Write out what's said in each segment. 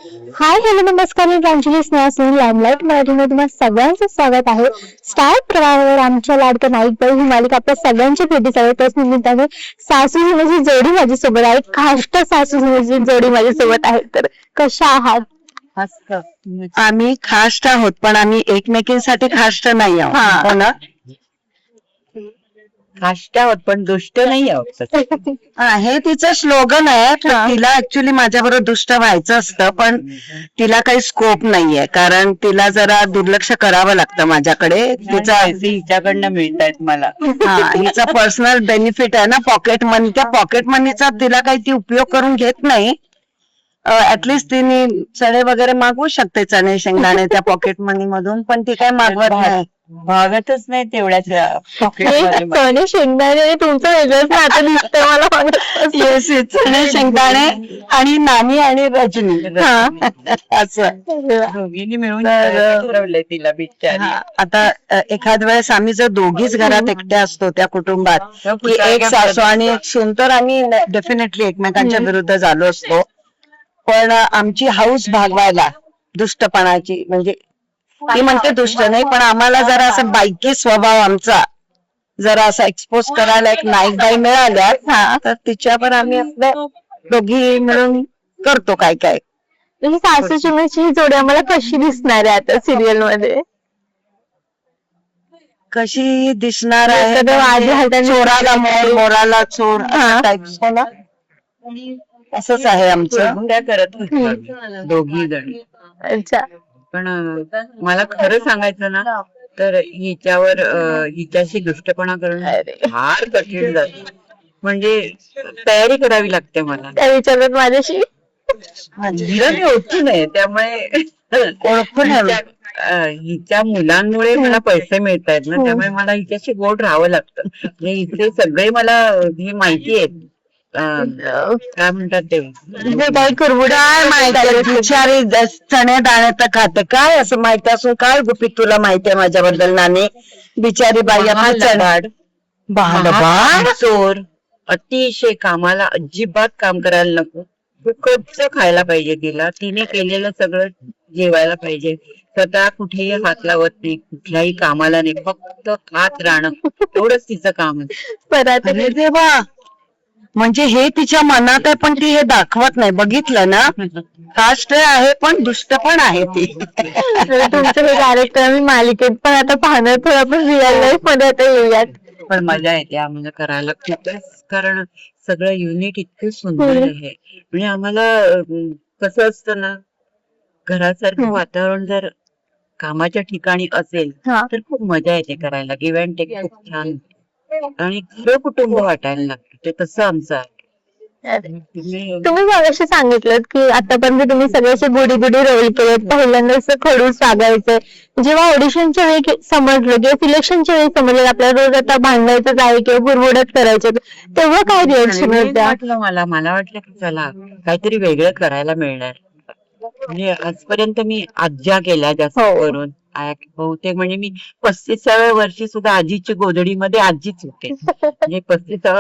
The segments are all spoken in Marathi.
हाय हॅलो नमस्कार, मी प्रांजली स्नेहासिंग लाईमलाईट मराठीमध्ये तुम्हा सगळ्यांचं स्वागत आहे. स्टार प्रवाहावर आमच्या लाडक्या नाईक बाई ही मालिका आपल्या सगळ्यांच्या भेटीस आहे. त्याच निमित्ताने सासू सुनेची जोडी माझ्यासोबत आहे. खाष्ट सासू सुनेची जोडी माझ्यासोबत आहे. तर कशा आहात? मस्त. आम्ही खाष्ट आहोत, पण आम्ही एकमेकींसाठी खाष्ट नाही आहोत. हो ना? खाष्ट आहोत पण दुष्ट नाही आहोत. हे तिचं स्लोगन आहे. तिला ऍक्च्युली माझ्याबरोबर दुष्ट व्हायचं असतं, पण तिला काही स्कोप नाहीये, कारण तिला जरा दुर्लक्ष करावं लागतं माझ्याकडे. तिचा हिच्याकडनं मिळतायत मला. हिचा पर्सनल बेनिफिट आहे ना, पॉकेट मनी. त्या पॉकेट मनीचा तिला काही ती उपयोग करून घेत नाही. ऍटलिस्ट तिने चणे वगैरे मागवू शकते, चणे शेंगदाणे त्या पॉकेट मनी मधून, पण ती काय मागवत नाही. भागतच नाही तेवढ्याच चणे शेंगदाणे तुमचं वेगळंच नातं दिसतंय मला. येस, चणे शेंगदाणे आणि नानी आणि रजनी असं दोघींनी मिळून ठरवलंय तिला बिचारी. आता एखाद वेळेस आम्ही जर दोघीच घरात एकट्या असतो त्या कुटुंबात, की एक सासू आणि एक सून, तर आम्ही डेफिनेटली एकमेकांच्या विरुद्ध झालो असतो. पण आमची हाऊस भागवायला दुष्टपणाची, म्हणजे ती म्हणते दुष्ट नाही, पण आम्हाला जरा असं बायकी स्वभाव आमचा जरा असा एक्सपोज करायला एक नाईक बाई मिळाल्या, तर तिच्यावर आम्ही आपल्या दोघी मिळून करतो काय काय. ही सासू सुनेची जोडी आम्हाला कशी दिसणार आहे आता सिरियल मध्ये? कशी दिसणार आहे? चोराला मोर, मोराला चोर टाईप्स. असंच आहे आमचं. काय करत दोघी जण. अच्छा. पण मला खरं सांगायचं ना, तर हिच्याशी दुष्टपणा करणं फार कठीण जात. म्हणजे तयारी करावी लागते मला. त्या विचारात माझ्याशी हिला मी ओळखू नये, त्यामुळे ओळखून हिच्या मुलांमुळे मला पैसे मिळत आहेत ना, त्यामुळे मला हिच्याशी गोड राहावं लागतं. इथे सगळे मला हे माहिती आहेत. काय म्हणतात ते, काय बिचारी चणे दाण्याचं खाते काय, असं माहिती असून काय गुपित तुला माहितीये माझ्याबद्दल नानी? बिचारी बाई चोर, अतिशय कामाला अजिबात काम करायला नको, फुकटचं खायला पाहिजे तिला. तिने केलेलं सगळं जेवायला पाहिजे. स्वतः कुठेही हात लावत नाही, कुठल्याही कामाला नाही, फक्त खात राहणं एवढंच तिचं काम आहे. देवा, म्हणजे हे तिच्या मनात आहे, पण ती हे दाखवत नाही. बघितलं ना, कास्ट आहे पण दुष्ट पण आहे ती. तुमचं हे कॅरेक्टर मी मालिकेत पण आता पाहणार, थोडं आपण रिअल लाईफ मध्ये आता येऊयात. पण मजा येते आम्हाला करायला खूपच, कारण सगळं युनिट इतकं सुंदर आहे. म्हणजे आम्हाला कसं असतं ना, घरासारखं वातावरण जर कामाच्या ठिकाणी असेल तर खूप मजा येते करायला. गिव्ह अँड टेक खूप छान आणि खरं कुटुंब वाटायला लागतं. ते तसं आमचं आहे. तुम्ही मगाशी सांगितलं की आतापर्यंत तुम्ही सगळ्याचे गुडी गुडी रोल केलेत. पहिल्यांदा असं खडूस वागायचं, जेव्हा ऑडिशनच्या वेळी समजलं किंवा सिलेक्शनच्या वेळी समजलं आपल्याला रोज आता भांडायचंच आहे किंवा गुरगुडत करायचं, तेव्हा काय रिएक्शन होत्या? मला वाटलं की चला काहीतरी वेगळं करायला मिळणार. म्हणजे आजपर्यंत मी आज्या केल्या जास्त करून. बहुतेक म्हणजे मी 35व्या वर्षी सुद्धा आजीची गोधडीमध्ये आजीच होते. म्हणजे 35व्या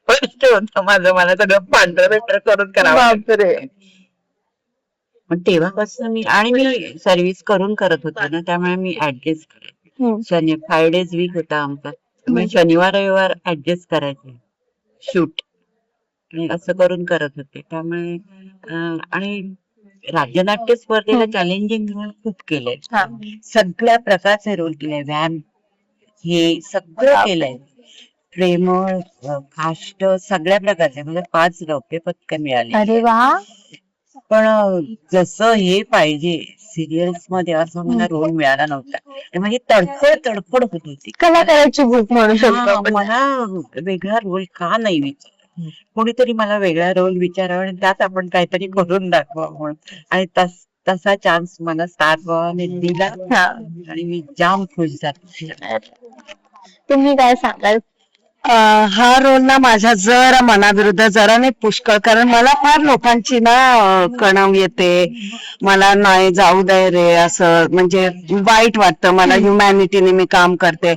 वर्ष होतं माझं, मला सगळं पांढरं करून करावं. पण तेव्हापासून मी सर्व्हिस करून करत होते ना, त्यामुळे मी ऍडजस्ट करायचे. 5 days वीक होता आमचा, मी शनिवार रविवार ऍडजस्ट करायचे शूट, आणि असं करून करत होते. त्यामुळे आणि राज्यनाट्य स्पर्धेला चॅलेंजिंग रोल खूप केलंय. सगळ्या प्रकारचे रोल केले. व्यायाम हे सगळं केलंय. प्रेमळ, काष्ट, सगळ्या प्रकारचे. मला 5 रौप्य पदक मिळाले. अरे वा. पण जसं हे पाहिजे सिरियल्स मध्ये असं मला रोल मिळाला नव्हता. म्हणजे तडफड होत होती. कलाकाराची भूक म्हणू शकतो. मला वेगळा रोल का नाही विचार, कोणीतरी मला वेगळा रोल विचारावा आणि त्यात आपण काहीतरी करून दाखवा म्हणून. आणि तसा चान्स मला स्टार प्रवाहाने दिला आणि मी जाम खुश झाले. तुम्ही काय सांगाल? हा रोल ना माझ्या जरा मनाविरुद्ध जरा नाही पुष्कळ, कारण मला फार लोकांची ना कणव येते, मला नाही जाऊ दे रे असं, म्हणजे वाईट वाटतं मला, ह्युमॅनिटीने मी काम करते.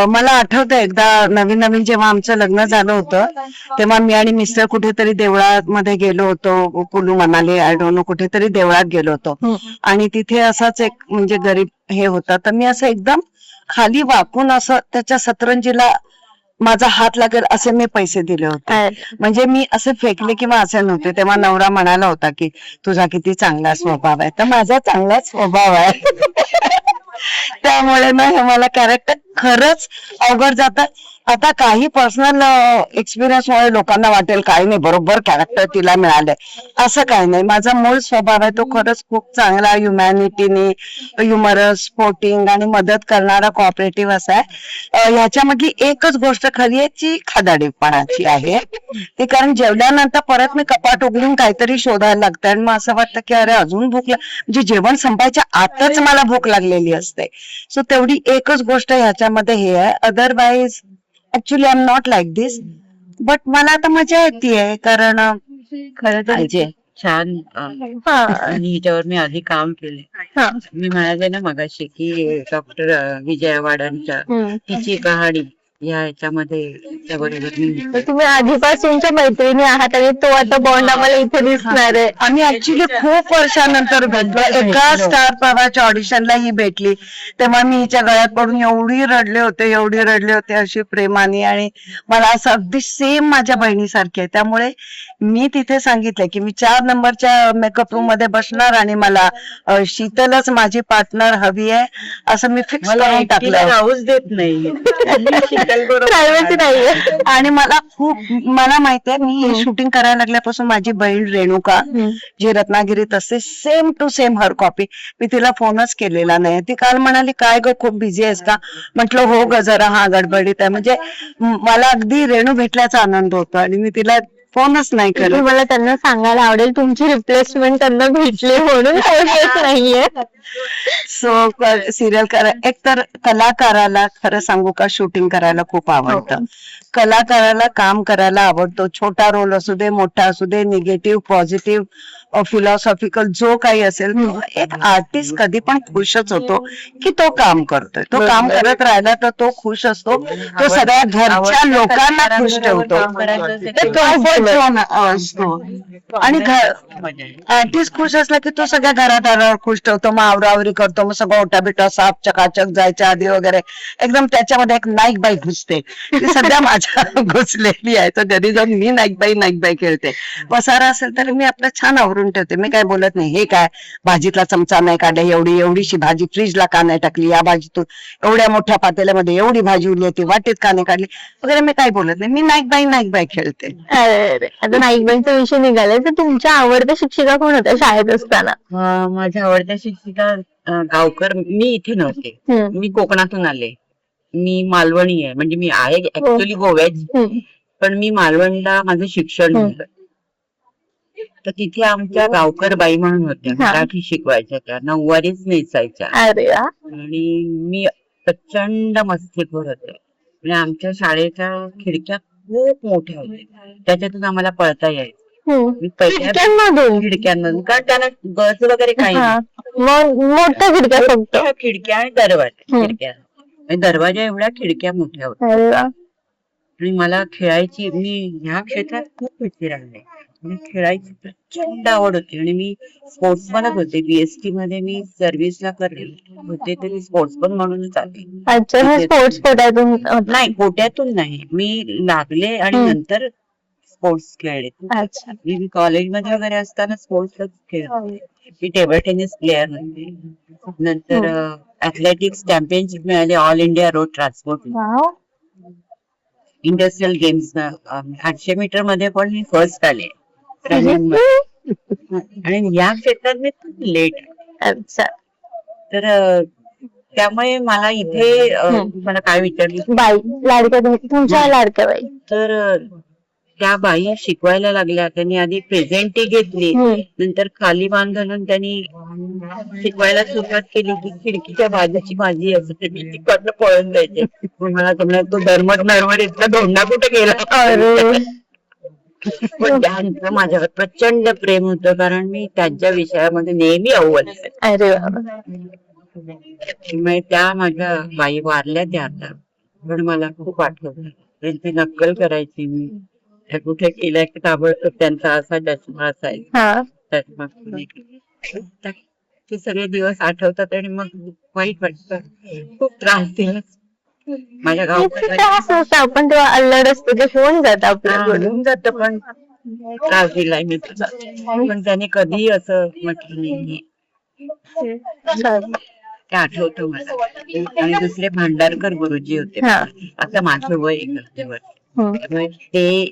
मला आठवतं एकदा नवीन नवीन जेव्हा आमचं लग्न झालं होतं तेव्हा मी आणि मिस्टर कुठेतरी देवळामध्ये गेलो होतो, Kullu Manali I don't know, कुठेतरी देवळात गेलो होतो आणि तिथे असाच एक म्हणजे गरीब हे होता, तर मी असं एकदम खाली वाकून असं त्याच्या सतरंजीला माझा हात लागेल असे मी पैसे दिले होते. म्हणजे मी असे फेकले किंवा असे नव्हते. तेव्हा नवरा म्हणाला होता की तुझा किती चांगला स्वभाव आहे, तर माझा चांगलाच स्वभाव आहे. त्यामुळे ना हे मला कॅरेक्टर खरंच अवघड जातं. आता काही पर्सनल एक्सपिरियन्स मुळे लोकांना वाटेल काही नाही, बरोबर कॅरेक्टर तिला मिळालंय, असं काही नाही. माझा मूळ स्वभाव आहे तो खरंच खूप चांगला, ह्युमॅनिटीने, ह्युमरस, स्पोर्टिंग आणि मदत करणारा, कोऑपरेटिव्ह असा आहे. ह्याच्यामधली एकच गोष्ट खरी आहे ती खादाडीपणाची आहे ती, कारण जेवल्यानंतर परत मी कपाट उघडून काहीतरी शोधायला लागतं आणि मग असं वाटतं की अरे अजून भूक म्हणजे जेवण संपायच्या आतच मला भूक लागलेली असते. सो तेवढी एकच गोष्ट ह्याच्यामध्ये हे आहे. Otherwise actually I am not like this, but मला आता मजा येते, कारण खरं तर छान आणि हिच्यावर मी आधी काम केले. मी म्हणाले ना मगाशी की डॉक्टर विजया वाडांच्या तिची कहाणी या ह्याच्यामध्ये बरोबर मी तुम्ही आधीपासूनच्या मैत्रिणी आहात आणि तो आता बॉन्ड आम्हाला इथे दिसणार आहे. आम्ही ऍक्च्युली खूप वर्षानंतर भेटलो. एका स्टार प्रवाहाच्या ऑडिशनला ही भेटली, तेव्हा मी हिच्या गळ्यात पडून एवढी रडले होते अशी प्रेमाने, आणि मला असं अगदी सेम माझ्या बहिणीसारखी आहे. त्यामुळे मी तिथे सांगितलं की मी 4 नंबरच्या मेकअप रूम मध्ये बसणार आणि मला शीतलच माझी पार्टनर हवी आहे असं मी फिक्स करून टाकलं. राहूच देत नाही प्रायव्हसी नाहीये. आणि मला माहितीये, मी शूटिंग करायला लागल्यापासून माझी बहीण रेणुका जी रत्नागिरीत असते, सेम टू सेम हर कॉपी, मी तिला फोनच केलेला नाही. ती काल म्हणाली काय ग खूप बिझी आहेस का, म्हटलं हो ग जरा हा गडबडीत आहे. म्हणजे मला अगदी रेणू भेटल्याचा आनंद होतो आणि मी तिला फोनच नाही करत. मला त्यांना सांगायला आवडेल तुमची रिप्लेसमेंट त्यांना भेटली म्हणून नाहीये. सो सिरियल एक तर कलाकाराला खरं सांगू का शूटिंग करायला खूप आवडतं. कलाकाराला काम करायला आवडतो, छोटा रोल असू दे, मोठा असू दे, निगेटिव्ह, पॉझिटिव्ह, फिलॉसॉफिकल, जो काही असेल. एक आर्टिस्ट कधी पण खुशच होतो की तो काम करतोय, तो काम करत राहिला तर तो खुश असतो, तो सगळ्या घरच्या लोकांना खुश ठेवतो, असतो. आणि आर्टिस्ट खुश असला की तो सगळ्या घरादारावर खुश ठेवतो, मग आवरावरी करतो, मग सगळं ओटा बिटा साफ चकाचक जायच्या आधी वगैरे एकदम त्याच्यामध्ये एक नाईक बाई घुसते, ती सध्या माझ्या घुसलेली आहे. तर कधी जाऊन मी नाईक बाई खेळते. पसारा असेल तर मी आपलं छान आवरून ठेवते, मी काय बोलत नाही हे काय भाजीतला चमचा नाही काढला, एवढीशी भाजी फ्रीजला का नाही टाकली, या भाजीतून एवढ्या मोठ्या पातेल्यामध्ये एवढी भाजी उरली होती, वाटेत का नाही काढली वगैरे, मी काय बोलत नाही, मी नाईक बाई खेळते. आता नाईकबाईंचा विषय निघालाय, तर तुमच्या आवडत्या शिक्षिका कोण होत्या शाळेत असताना? माझ्या आवडत्या शिक्षिका गावकर. मी इथे नव्हते, मी कोकणातून आले, मी मालवणी आहे, म्हणजे मी आहे ऍक्च्युअली गोव्याची, पण मी मालवणला माझं शिक्षण झालं. तर तिथे आमच्या गावकर बाई म्हणून होत्या, मराठी शिकवायच्या, त्या नऊवारीच नेसायच्या. आणि मी प्रचंड मस्तीखोर होते, म्हणजे आमच्या शाळेच्या खिडक्या खूप मोठ्या होत्या, त्याच्यातून आम्हाला पळता यायचं. मी खिडक्यांमधून, कारण त्यांना गज वगैरे काही मोठ्या खिडक्या, फक्त खिडक्या आणि दरवाजा, दरवाजा एवढ्या खिडक्या मोठ्या होत्या. आणि मला खेळायची, मी ह्या क्षेत्रात खूप भीती राहिले, खेळायची प्रचंड आवड होती. आणि मी स्पोर्ट्समनच होते, बीएसटी मध्ये मी सर्व्हिसला करत होते, तर मी स्पोर्ट्समन म्हणूनच आले. स्पोर्ट्स कोट्यातून नाही, कोट्यातून नाही, मी लागले आणि नंतर स्पोर्ट्स खेळले. मी कॉलेजमध्ये वगैरे असताना स्पोर्ट्सच खेळले. मी टेबल टेनिस प्लेअर होते, नंतर ऍथलेटिक्स चॅम्पियनशिप मिळाली, all India road transport, industrial games 800 metre मध्ये पण मी फर्स्ट आले. आणि या क्षेत्रात मी खूप लेट. तर त्यामुळे मला इथे मला काय विचारलं, लाडक्या तुमच्या लाडक्या बाई, तर त्या बाई शिकवायला लागल्या. त्यांनी आधी प्रेझेंटी घेतली, नंतर खाली मान घालून त्यांनी शिकवायला सुरुवात केली की खिडकीच्या बाजूची माझी असते, मी तिकडनं पळून जायचे. मग मला तुम्हाला तो धर्मट नरवर इथला धोंडा कुठे गेला. पण त्यांचं माझ्यावर प्रचंड प्रेम होतं, कारण मी त्यांच्या विषयामध्ये नेहमी अव्वल आहे. अरे त्यामुळे त्या माझ्या बाई वारल्या त्या आता, पण मला खूप आठवतं. त्यांची नक्कल करायची मी. त्या कुठे केल्या की ताबडतोब त्यांचा असा चष्मा असायचा. चष्मा ते सगळे दिवस आठवतात आणि मग वाईट वाटतं. खूप त्रास दिला माझ्या गावात. आपण तेव्हा अल्लड असतो ते होऊन जात आपल्याकडून जात, पण त्रास दिलाय मी तुझा. पण त्याने कधी असं म्हटलं नाही. ते आठवतं मला. आणि दुसरे भांडारकर गुरुजी होते. आता माझं वय 61 वर्ष. ते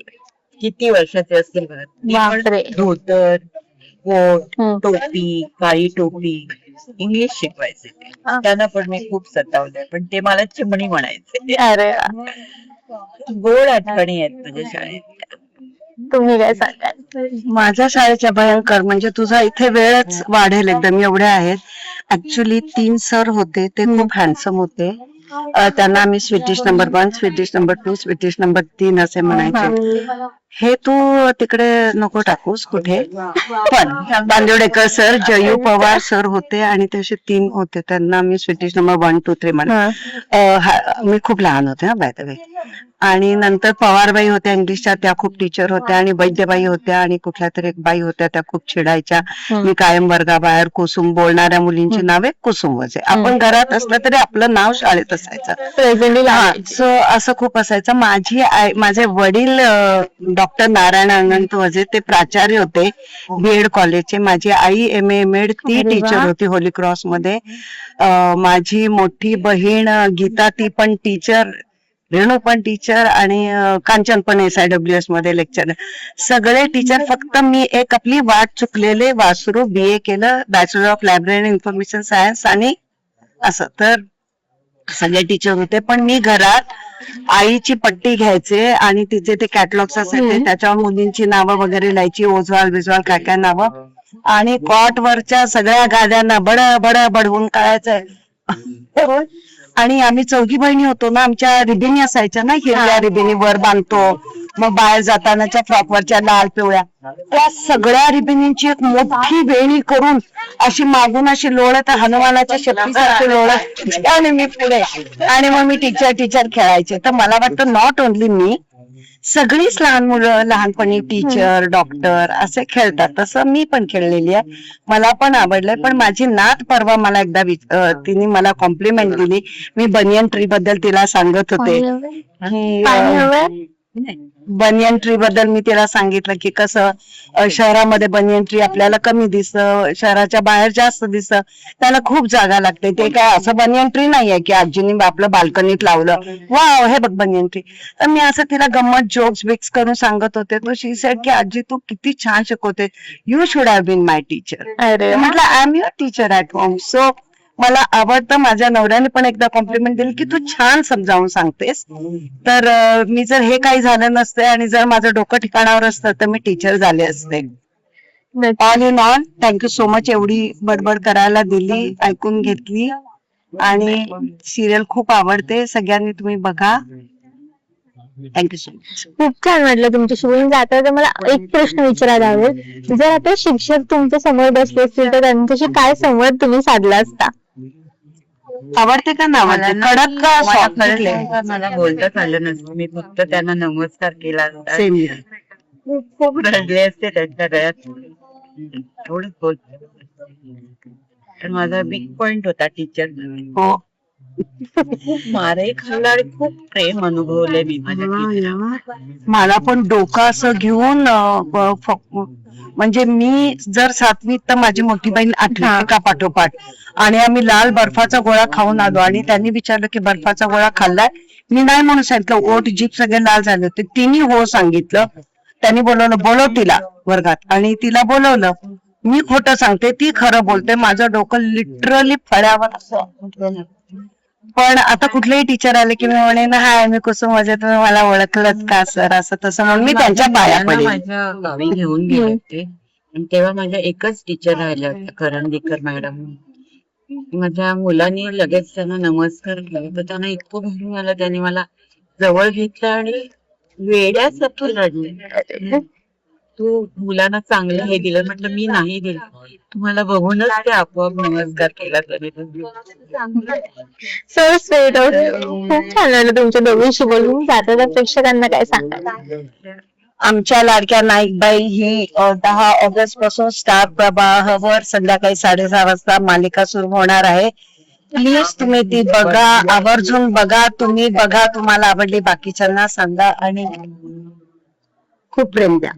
किती वर्षाचे असतील बघा. धोतर, कोट, टोपी, काळी टोपी, इंग्लिश शिकवायचे. त्यांना पण मी खूप सतावलंय, पण ते मला चिमणी म्हणायचे. अरे गोड आठवणी आहेत माझ्या शाळेत. तुम्ही काय सांगाल? माझ्या शाळेच्या भयंकर म्हणजे तुझा इथे वेळच वाढेल एकदम, एवढे आहेत. ऍक्च्युली 3 सर होते, ते खूप हँडसम होते. त्यांना आम्ही sweetish number 1, sweetish number 2, sweetish number 3 असे म्हणायचे. हे तू तिकडे नको टाकूस कुठे. पण बांदेवडेकर सर, जयू पवार सर होते आणि तसे 3 होते, त्यांना आम्ही स्वीटिश नंबर 1, 2, 3 म्हणा. मी खूप लहान होते बाय द वे. आणि नंतर पवारबाई होत्या इंग्लिशच्या, त्या खूप टीचर होत्या. आणि वैद्यबाई होत्या आणि कुठल्या तरी एक बाई होत्या, त्या खूप चिडायच्या. मी कायम वर्गाबाहेर कुसुम, बोलणाऱ्या मुलींची नावे कुसुम वजे. आपण घरात असलं तरी आपलं नाव शाळेत असायचं. असं खूप असायचं. माझे वडील डॉक्टर नारायण अनंत वजे, ते प्राचार्य होते बीएड कॉलेजचे. माझी आई MA MAd, ती टीचर होती होली क्रॉस मध्ये. माझी मोठी बहीण गीता, ती पण टीचर. रेणू पण टीचर. आणि कांचन पण SIWS मध्ये लेक्चर. सगळे टीचर. फक्त मी एक आपली वाट चुकलेले वासरू, BA केलं, bachelor of library information science. आणि असं तर सगळे टीचर होते. पण मी घरात आईची पट्टी घ्यायचे आणि तिचे ते कॅटलॉग्स असायचे, त्याच्यावर मुलींची नावं वगैरे लिहायची, ओझवाल बिजवाल काय काय नावं. आणि कॉट वरच्या सगळ्या गाद्यांना बड बड बडवून काढायचंय. आणि आम्ही 4 बहिणी होतो ना, आमच्या रिबिनी असायच्या ना, हिरव्या रिबिनी वर बांधतो. मग बाहेर जातानाच्या फ्रॉकवरच्या लाल पिवळ्या, त्या सगळ्या रिबिनींची एक मोठी वेणी करून अशी मागून अशी लोळत, हनुमानाच्या शक्तीसारखी लोळत. आणि मी पुढे. आणि मग मी टीचर खेळायचे. तर मला वाटतं नॉट ओनली मी, सगळीच लहान मुलं लहानपणी टीचर, डॉक्टर असे खेळतात. तसं मी पण खेळलेली आहे, मला पण आवडलंय. पण माझी नात परवा मला एकदा तिने मला कॉम्प्लिमेंट दिली. मी बनियन ट्री बद्दल तिला सांगत होते की बनियन ट्री बद्दल मी तिला सांगितलं की कसं शहरामध्ये बनियन ट्री आपल्याला कमी दिसतं, शहराच्या बाहेर जास्त दिसतं, त्याला खूप जागा लागते. ते काय असं बनियन ट्री नाहीये की आजीने आपलं बाल्कनीत लावलं, वाव हे बघ बनियन ट्री. तर मी असं तिला गंमत जोक्स बिक्स करून सांगत होते. तो शी सेड की आजी तू किती छान शिकवते, you should have been my teacher. म्हटलं I am your teacher at home. So मला आवडतं. माझ्या नवऱ्याने पण एकदा कॉम्प्लिमेंट दिली की तू छान समजावून सांगतेस. तर मी जर हे काही झालं नसते आणि जर माझं डोकं ठिकाणावर असतं तर मी टीचर झाले असते. All in all thank you so much. एवढी बडबड करायला दिली, ऐकून घेतली. आणि सिरियल खूप आवडते, सगळ्यांनी तुम्ही बघा. Thank you so much. खूप छान वाटलं तुमच्याशी बोलून. जाता तर मला एक प्रश्न विचारायला आवडेल, जर आता शिक्षक तुमच्या समोर बसले असतील तर त्यांच्याशी काय संवाद तुम्ही साधला असता? आवडते का ना आवडते, कडक का सॉफ्ट? मला बोलताच आलं नसतं, मी फक्त त्यांना नमस्कार केला असता. खूप रडले असते त्यांच्या गळ्यात, एवढंच बोलत. तर माझा बिग पॉइंट होता टीचर. हो, मारे खाल्ला आणि खूप प्रेम अनुभवले मी माझ्या. मला पण डोकं असं घेऊन म्हणजे मी जर 7वीत तर माझी मोठी बहीण 8वीत का पाठोपाठ. आणि आम्ही लाल बर्फाचा गोळा खाऊन आलो आणि त्यांनी विचारलं की बर्फाचा गोळा खाल्लाय? मी नाही म्हणून सांगितलं. ओठ जीप सगळे लाल झाले होते. तिने हो सांगितलं. त्यांनी बोलव तिला वर्गात आणि तिला बोलवलं. मी खोटं सांगते, ती खरं बोलते. माझं डोकं लिटरली फळ्यावर असं. पण आता कुठलेही टीचर आले की मी म्हणेन हाय मी कुसुम वजे, तुम्ही मला ओळखलत का सर, असं तसं म्हणून मी त्यांच्या पाया पडेल. माझ्या गावी घेऊन गेले होते आणि तेव्हा माझ्या एकच टीचर राहिल्या होत्या, करंदीकर मॅडम. माझ्या मुलांनी लगेच त्यांना नमस्कार केला, तर त्यांना इतकं भारी झालं, त्यांनी मला जवळ घेतलं आणि वेड्यासारखं रडले. तू मुलांना चांगलं हे दिलं. म्हटलं मी नाही दिलं, तुम्हाला बघूनच ते आपोआप नमस्कार केला. तरी सो स्वीट. खूप छान वाटलं तुमच्या दोघींशी बोलून. जाता त्या प्रेक्षकांना काय सांगाल? आमच्या लाडक्या नाईकबाई ही 10 ऑगस्ट पासून स्टार प्रवाहावर संध्याकाळी 6:30 वाजता मालिका सुरू होणार आहे. प्लीज तुम्ही ती बघा, आवर्जून बघा. तुम्ही बघा, तुम्हाला आवडली बाकीच्यांना सांगा आणि खूप प्रेम द्या.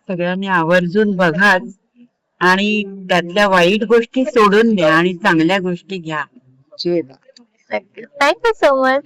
सगळ्यांनी आवर्जून बघा आणि त्यातल्या वाईट गोष्टी सोडून द्या आणि चांगल्या गोष्टी घ्या. Thank you so much.